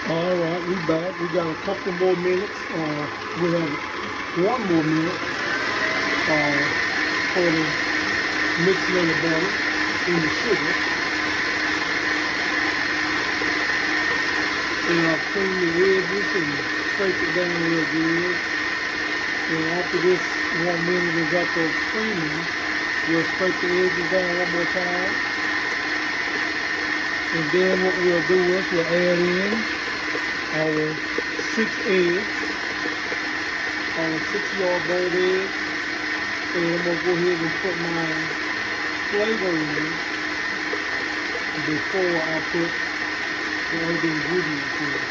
All right, we back. We got a couple more minutes. We have 1 more minute for the mixing of the butter in the sugar. And I'll clean the edges and scrape it down real good. And after this 1 minute is up of cleaning, we'll scrape the edges down one more time. And then what we'll do is we'll add in our 6 eggs, our 6-yard bird eggs, and I'm going to go ahead and put my flavor in before I put the other ingredients in.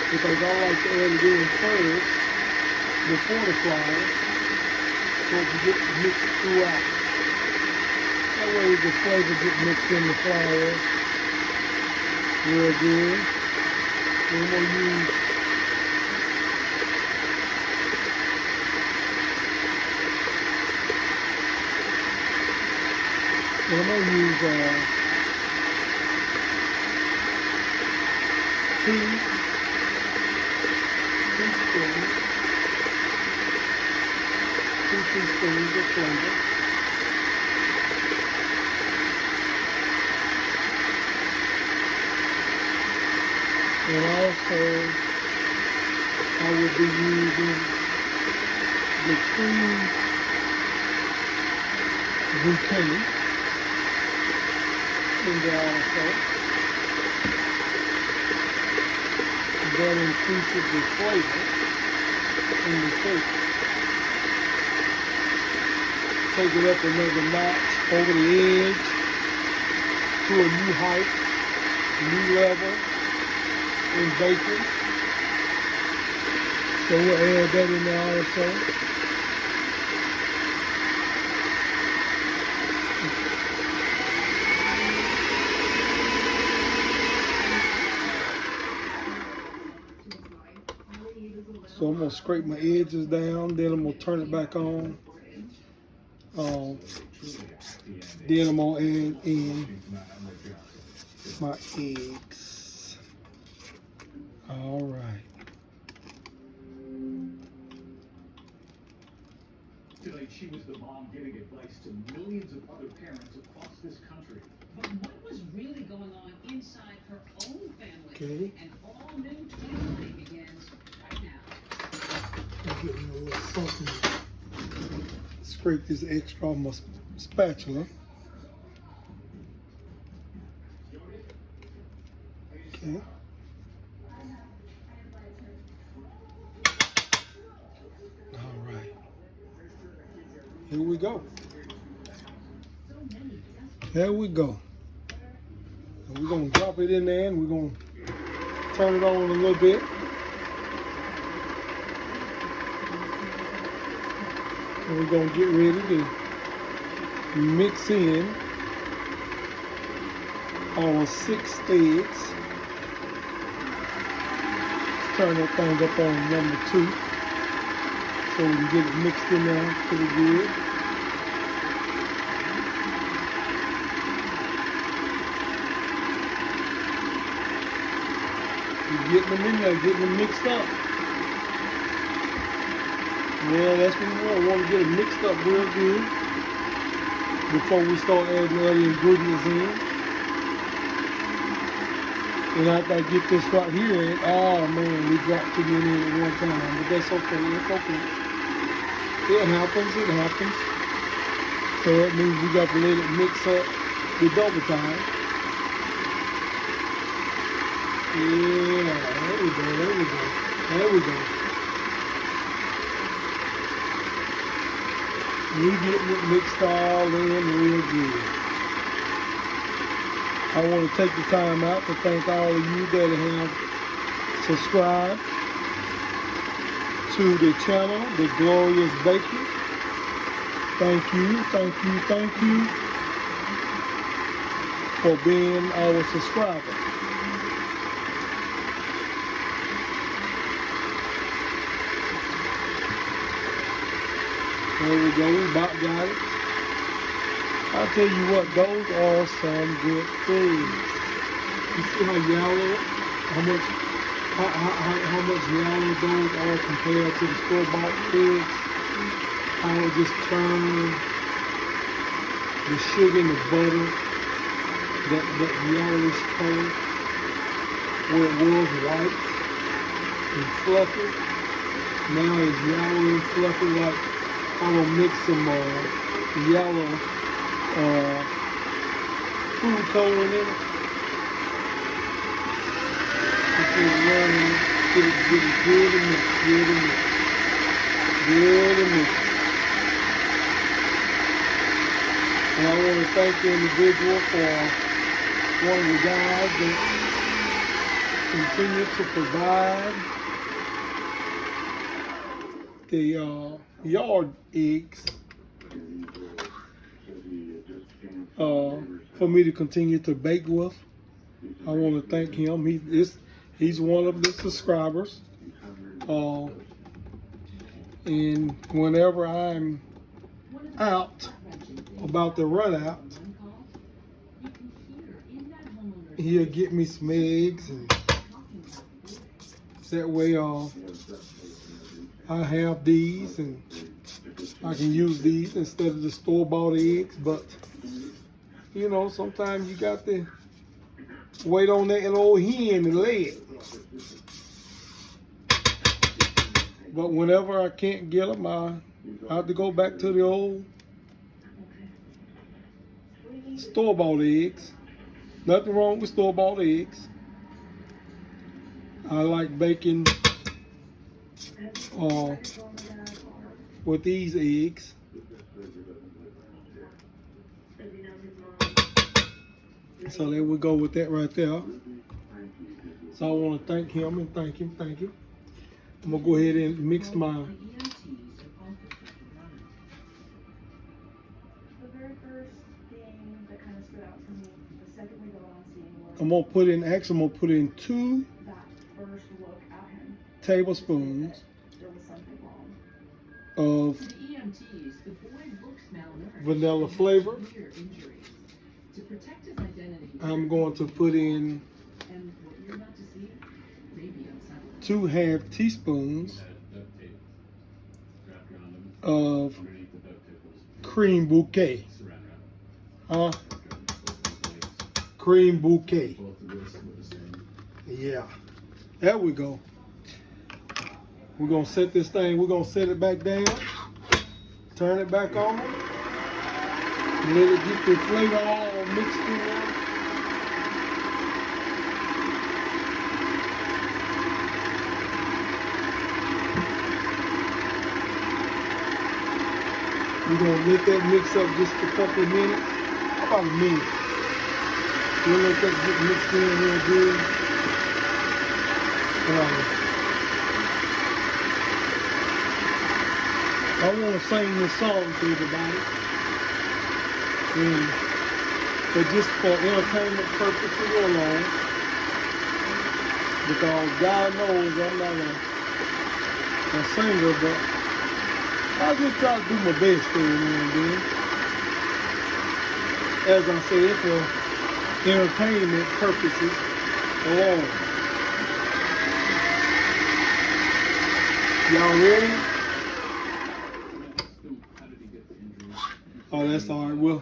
Because I like to add it in first before the flour so it can get mixed throughout. That way the flavor gets mixed in the flour real good. We're going to use two teaspoons of flavor. And also, I will be using the cream bouquet in there also. That increases the flavor in the cake. Take it up another notch over the edge to a new height, new level in bacon. So we'll add that in there also. So I'm going to scrape my edges down, then I'm going to turn it back on. Then I'm going to add in my eggs. All right. Tonight, she was the mom giving advice to millions of other parents across this country. But what was really going on inside her own family? Okay. And all new 2020 begins right now. I'm getting a little something. Scrape this extra off my spatula. Okay. All right. Here we go. There we go. And we're going to drop it in there and we're going to turn it on a little bit. And we're going to get ready to mix in our 6 eggs. Let's turn that thing up on number 2 so we can get it mixed in there pretty good. We're getting them in there, getting them mixed up. Yeah, that's what we want. We want to get it mixed up real good before we start adding other ingredients in. And after I get this right here in, oh man, we dropped too many in at one time, but that's okay, it's okay. It happens. So that means we got to let it mix up the double time. Yeah, there we go. We getting it mixed all in real good. I want to take the time out to thank all of you that have subscribed to the channel, The Glorious Baker. Thank you for being our subscriber. There we go, we about got it. I'll tell you what, those are some good things. You see how yellow, how much yellow those are compared to the store-bought eggs? How it just turns the sugar and the butter, that yellowish color, where it was white and fluffy. Now it's yellow and fluffy, like I'm gonna mix some yellow food coloring in it. Get it good and mixed, good and mixed. And I want to thank the individual for one of the guys that continue to provide the yard eggs for me to continue to bake with. I want to thank him. He's one of the subscribers. And whenever I'm out, about to run out, he'll get me some eggs, and that way I have these and I can use these instead of the store-bought eggs. But you know, sometimes you got to wait on that old hen and lay it. But whenever I can't get them, I have to go back to the old store-bought eggs. Nothing wrong with store-bought eggs. I like baking with these eggs. So there we go with that right there. So I want to thank him and thank him. I'm going to go ahead and mix my... The very first thing that kind of stood out to me, the second we go on seeing was... I'm going to put in 2 that first look at him. tablespoons There was something wrong. of The EMTs, the boy looks malnourished. vanilla flavor. Severe injuries. To protect his identity, I'm going to put in and what you're about to see may be unsettling. 2 half teaspoons of cream bouquet. Cream bouquet. Yeah. There we go. We're going to set this thing, we're going to set it back down. Turn it back on. Let it get the flavor all mixed in there. We're going to let that mix up just a couple of minutes. About a minute. We'll let that get mixed in real good. I want to sing this song to everybody. But just for entertainment purposes alone. Because God knows I'm not a singer, but I just try to do my best every now and then. As I said, for entertainment purposes alone. Y'all ready? Oh, that's all right.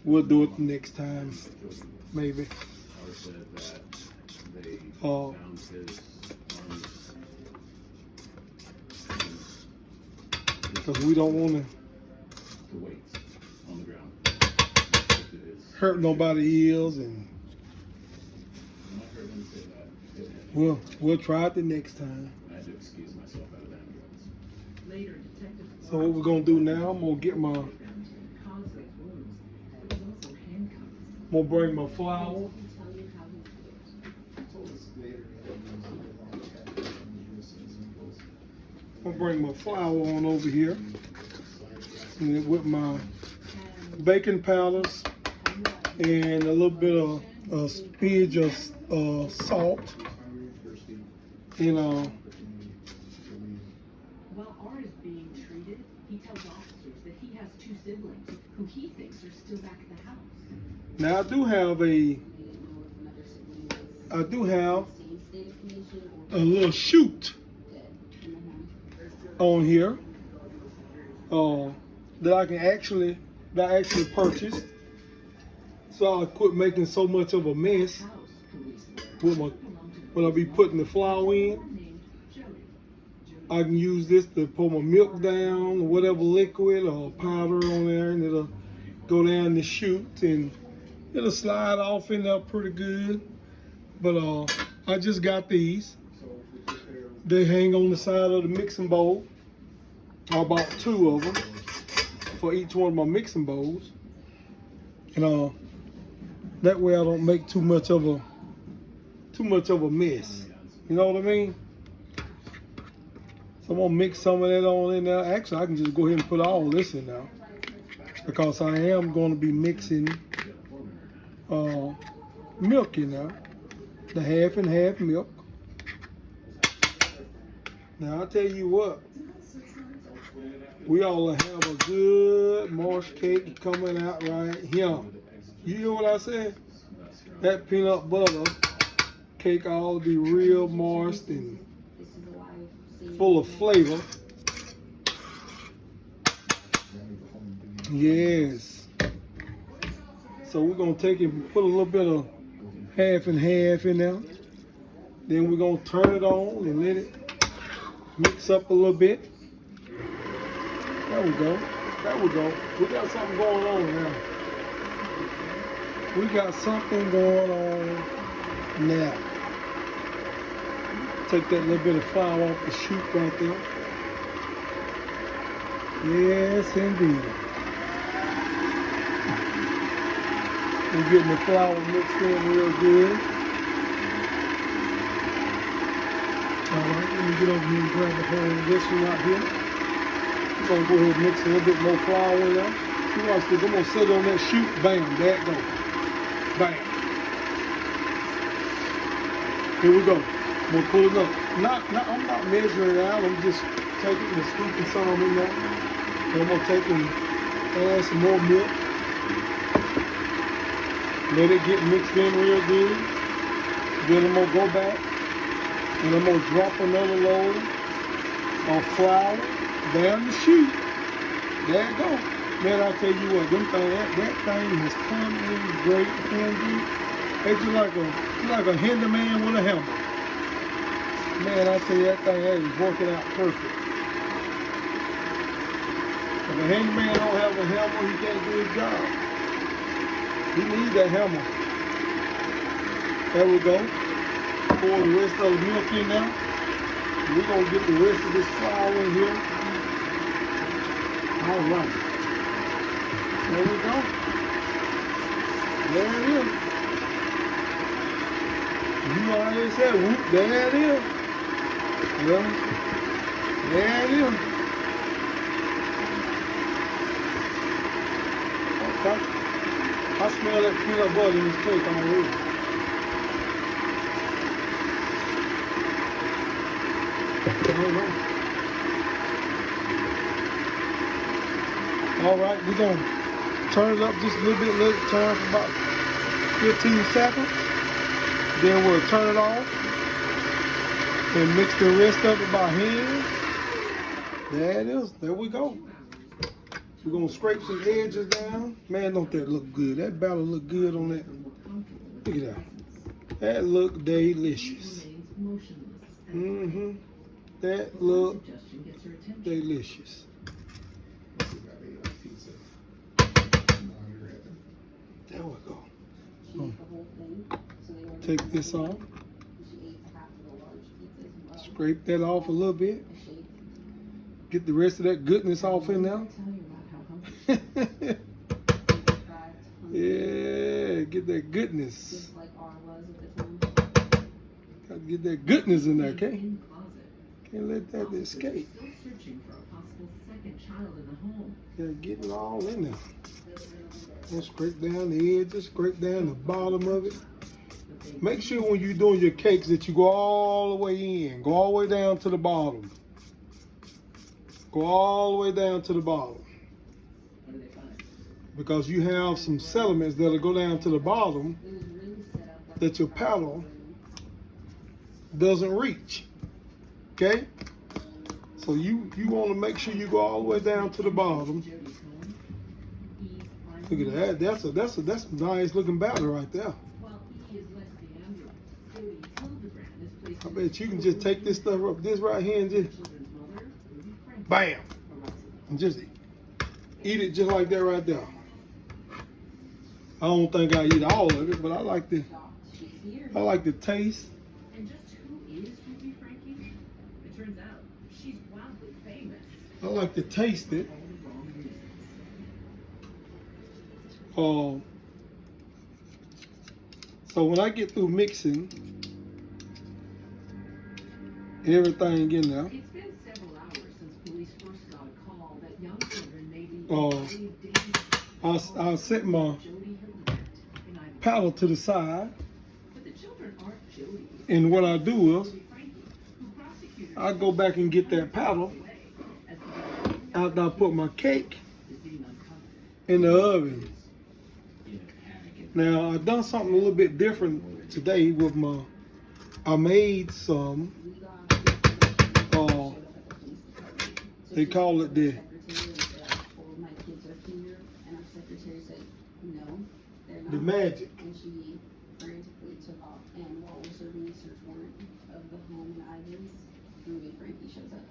We'll do it next time, maybe. Because we don't want to hurt nobody's ears, and we'll try it the next time. So what we're gonna do now? I'm gonna get my. I'm gonna bring my flour. I'm gonna bring my flour on over here, and then with my baking powders and a little bit of a smidge of salt, and While R is being treated, he tells officers that he has 2 siblings who he thinks are still back at the house. now I do have a I do have a little chute on here that I actually purchased, so I quit making so much of a mess with when I be putting the flour in. I can use this to pour my milk down, or whatever liquid or powder on there, and it'll go down the chute and it'll slide off in there pretty good. But I just got these. They hang on the side of the mixing bowl. I bought 2 of them for each one of my mixing bowls, and that way I don't make too much of a mess. You know what I mean? So I'm gonna mix some of that on in there. Actually, I can just go ahead and put all this in now, because I am going to be mixing milk in there, the half and half milk. Now I'll tell you what, we all have a good moist cake coming out right here. You hear what I said? That peanut butter cake ought to be real moist and full of flavor. Yes. So we're gonna take it and put a little bit of half and half in there. Then we're gonna turn it on and let it mix up a little bit. There we go. There we go. We got something going on now. We got something going on now. Take that little bit of flour off the chute right there. Yes, indeed. We're getting the flour mixed in real good. All right, let me get over here and grab a hold of this one right here. I'm gonna go ahead and mix a little bit more flour in there. You watch this. I'm gonna set it on that chute. Bam, there it goes. Bam. Here we go. I'm gonna pull it up. I'm not measuring it out. I'm just taking and scooping some in there. And I'm gonna take and add some more milk. Let it get mixed in real good. Then I'm gonna go back and I'm gonna drop another load of flour down the chute. There it go. Man, I tell you what, that thing has come in great handy. It's just like a handyman with a hammer. Man, I tell you, that thing is working out perfect. If a handyman don't have a hammer, he can't do his job. He needs that hammer. There we go. Pour the rest of the milk in now. We're going to get the rest of this flour in here. All right. There we go. There it is. You already said, whoop, there it is. Well, there it is. Okay. I smell that peanut butter in this cake already. All right, we're going to turn it up just a little bit, let it turn for about 15 seconds. Then we'll turn it off and mix the rest of it by hand. There it is. There we go. We're going to scrape some edges down. Man, don't that look good? That batter look good on that. Look at that. That look delicious. Mm-hmm. That look delicious. There we go. Take this off. Scrape that off a little bit. Get the rest of that goodness off in there. Yeah, get that goodness. Got to get that goodness in there, okay? Can't let that escape. Gotta get it all in there. And scrape down the edges, scrape down the bottom of it. Make sure when you're doing your cakes that you go all the way in. Go all the way down to the bottom. Go all the way down to the bottom. Because you have some sediments that'll go down to the bottom that your paddle doesn't reach. Okay? So you want to make sure you go all the way down to the bottom. Look at that. That's a nice looking battery right there. I bet you can just take this stuff up, this right here, and just bam, and just eat it just like that right there. I don't think I eat all of it, but I like the taste. And just who is Ruby Frankie? It turns out she's wildly famous. I like to taste it. So when I get through mixing everything in there, It's been several hours since police first got a call that young children may be I'll set my Jody Hildebrandt in Idaho. paddle to the side, But the children aren't Jody. and what I do is Ruby Frankie, who prosecutors I go back and get that paddle away as the after I put my cake is being uncovered. in the oven. Now I done something a little bit different today with I made some, they call it the magic. And she frantically took off, and while we're serving the search warrant of the home in Ivans, Ruby Frankie shows up.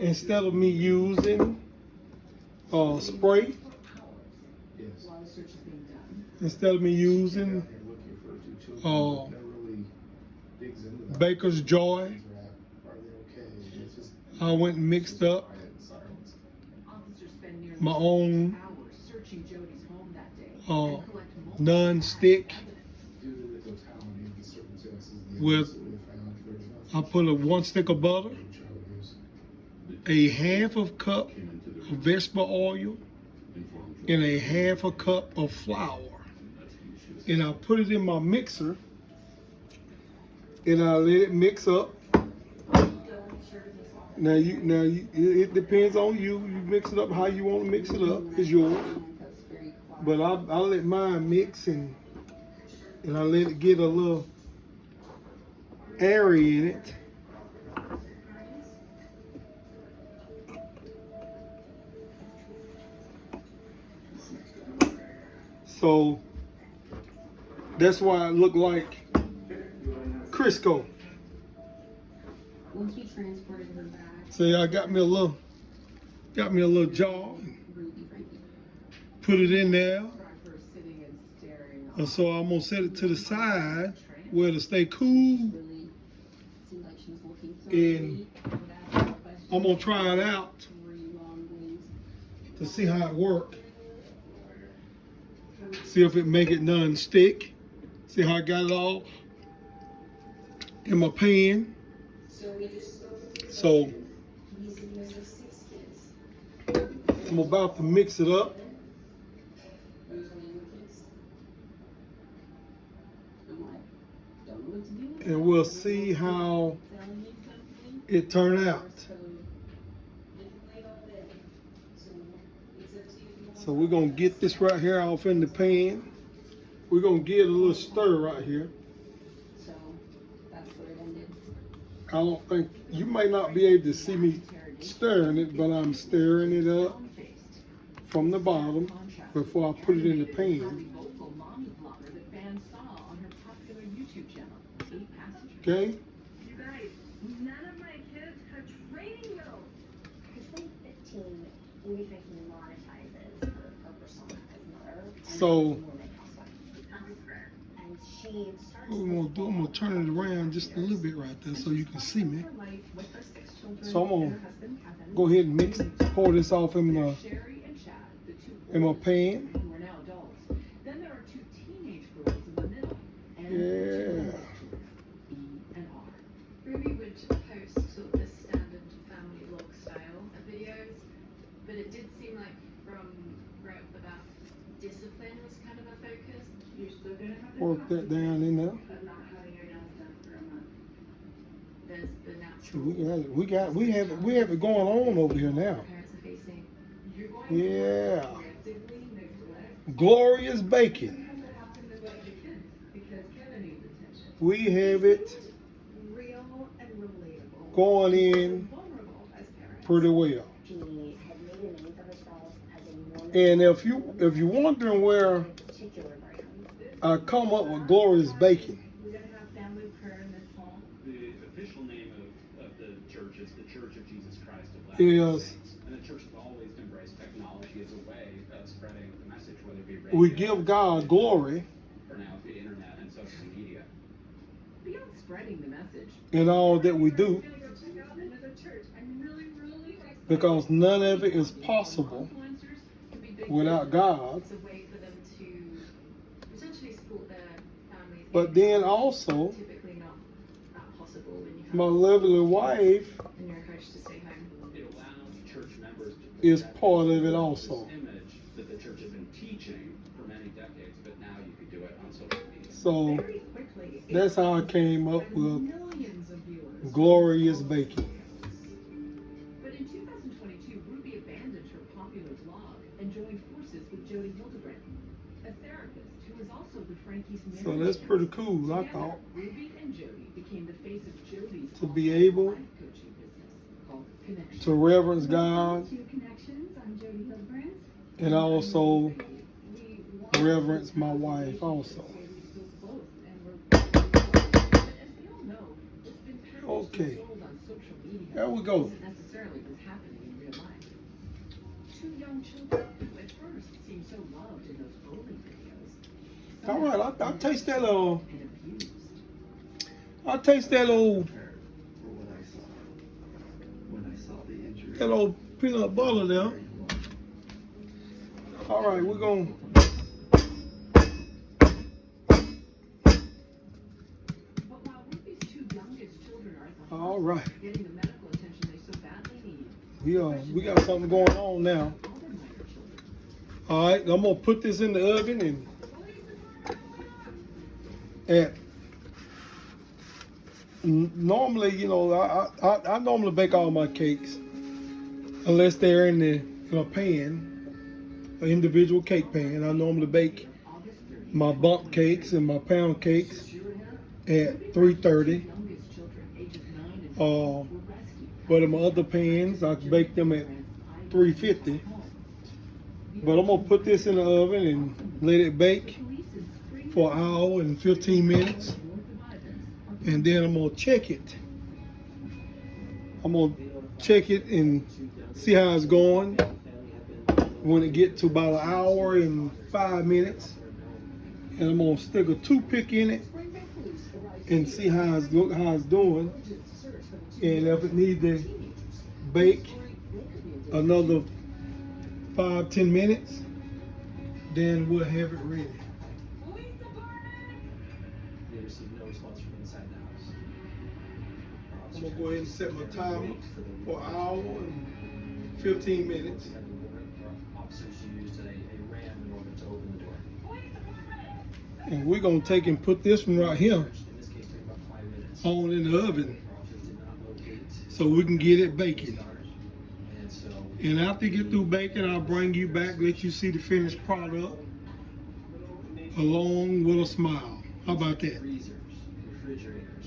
Instead of me using spray, While the search is being done. instead of me using Baker's Joy, I went and mixed up Officers spend nearly my own hours searching Jody's home that day and collect multiple non-stick evidence. with, I put a 1 stick of butter, a half of cup of vegetable oil, and a half a cup of flour. And I put it in my mixer, and I let it mix up. Now it depends on you. You mix it up how you want to mix it up. It's yours. But I let mine mix, and I let it get a little airy in it. So that's why it looked like Crisco. Once we transported her back, See, I got me a little jar, Ruby Frankie. put it in there. Driver sitting and staring And so I'm gonna set it to the side train. where it'll stay cool. Really seemed like she was looking for And I'm gonna try it out to see how it works. See if it make it non-stick. See how I got it all in my pan. So I'm about to mix it up. And we'll see how it turned out. So we're gonna get this right here off in the pan. We're gonna give it a little stir right here. So that's where it ended. I don't think, you may not be able to see me stirring it, but I'm stirring it up from the bottom before I put it in the pan. Okay? You guys, none of my kids have training though. In 2015, Ruby Frankie monetizes her persona as mother. And So and she starts what I'm gonna turn it around just a little bit right there so you can see me. So I'm gonna go ahead and pour this off in my pan. Then there are two teenage girls in the middle. Yeah. Ruby would post sort of the standard family vlog style of videos, but it did seem like from right off the bat, discipline was kind of a focus. You're still gonna have to Work that down in there. of not having your nails done for a month. There's the So natural. we have it going on over here now. Parents are facing. Yeah. Glorious bacon. Because Kevin needs we have it Real and relatable. going in Vulnerable as parents. pretty well. She had made a name for herself as a woman. And if you're wondering where A particular brand. I come up with Glorious Baking, We're gonna have family prayer in this home. The official name of the church is the Church of Jesus Christ of Yes. Latter-day Saints. And the church has always embraced technology as a way of spreading the message, whether it be radio, we give God glory or now the internet and social media. Beyond spreading the message. in all that we do, I'm gonna go check out another church. I'm really excited. because none of it is possible Influencers can be big without business. God. It's a way for them to potentially support their families. But then also, typically not possible when you have my lovely wife and you're encouraged to stay home. It allows church members to is project part of it this also. image that the church has been teaching for many decades, but now you could do it on social media. So Very quickly, that's how I came up and with millions of viewers. Glorious Baking. But in 2022, Ruby abandoned her popular blog and joined forces with Jody Hildebrand, a therapist who is also the Frankie's So marriage that's pretty counselor. cool, I Together, thought, Ruby and Jody became the face of Jody's to be online able life coaching business called Connection. to reverence God To Connections, I'm Jody Hildebrand. and also We want reverence my wife also. Okay. There we go. Necessarily was happening in real life. Two young children who at first seemed so loved in those bowling videos. All right, I'll taste that And abused. I'll taste that old For when I saw the injury. that old peanut butter there. All right, we're gonna But while Ruby's two youngest children are at the all right. hospital getting the medical attention they so badly need, We got something going on now. all their minor children. All right, I'm gonna put this in the oven and normally, you know, I normally bake all my cakes unless they're in a pan, an individual cake pan. I normally bake my bump cakes and my pound cakes at 330. Youngest children, ages 9 and 12, Uh, were rescued. but in my other pans, I bake them at 350. But I'm gonna put this in the oven and let it bake for an hour and 15 minutes. And then I'm gonna check it. I'm gonna check it and see how it's going. When it get to about an hour and 5 minutes, and I'm gonna stick a toothpick in it and see how it's doing. And if it needs to bake another 5-10 minutes, then we'll have it ready. They received no response from inside the house. I'm gonna go ahead and set my timer for an hour and 15 minutes. Officers used a ram in order to open the door. And we're gonna take and put this one right here In this case, took about 5 minutes. on in the oven Officers did not locate so we can get it baking. and so And after you get through baking, I'll bring you back, let you see the finished product along with a smile. How about that? freezers, refrigerators,